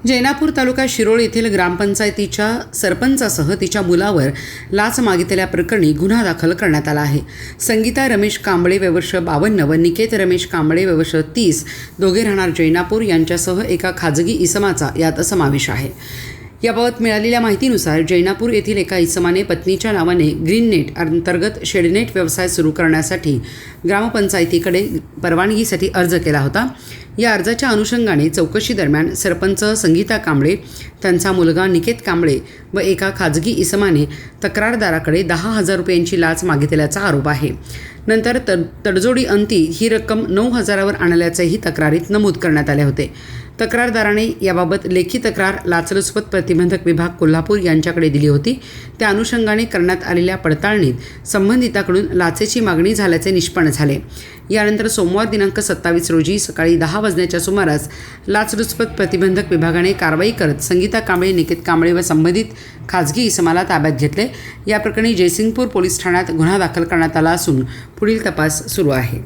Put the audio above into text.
जैनापूर तालुका शिरोळ येथील ग्रामपंचायतीच्या सरपंचासह तिच्या मुलावर लाच मागितल्याप्रकरणी गुन्हा दाखल करण्यात आला आहे. संगीता रमेश कांबळे वयवर्ष 52 व निकेत रमेश कांबळे वयवर्ष 30 दोघे राहणार जैनापूर यांच्यासह एका खाजगी इसमाचा यात समावेश आहे. याबाबत मिळालेल्या माहितीनुसार जैनापूर येथील एका इसमाने पत्नीच्या नावाने ग्रीन नेट अंतर्गत शेडनेट व्यवसाय सुरू करण्यासाठी ग्रामपंचायतीकडे परवानगीसाठी अर्ज केला होता. या अर्जाच्या अनुषंगाने चौकशी दरम्यान सरपंच संगीता कांबळे, त्यांचा मुलगा निकेत कांबळे व एका खाजगी इसमाने तक्रारदाराकडे 10,000 रुपयांची लाच मागितल्याचा आरोप आहे. नंतर तडजोडी अंती ही रक्कम 9,000वर आणल्याचेही तक्रारीत नमूद करण्यात आले होते. तक्रारदाराने याबाबत लेखी तक्रार लाचलुचपत प्रतिबंधक विभाग कोल्हापूर यांच्याकडे दिली होती. त्या अनुषंगाने करण्यात आलेल्या पडताळणीत संबंधिताकडून लाचेची मागणी झाल्याचे निष्पन्न झाले. यानंतर सोमवार दिनांक 27 रोजी सकाळी 10 वाजण्याच्या सुमारास लाचलुचपत प्रतिबंधक विभागाने कारवाई करत संगीता कांबळे, निकेत कांबळे व संबंधित खाजगी इसमाला ताब्यात घेतले. या प्रकरणी जयसिंगपूर पोलीस ठाण्यात गुन्हा दाखल करण्यात आला असून पुढील तपास सुरू आहे.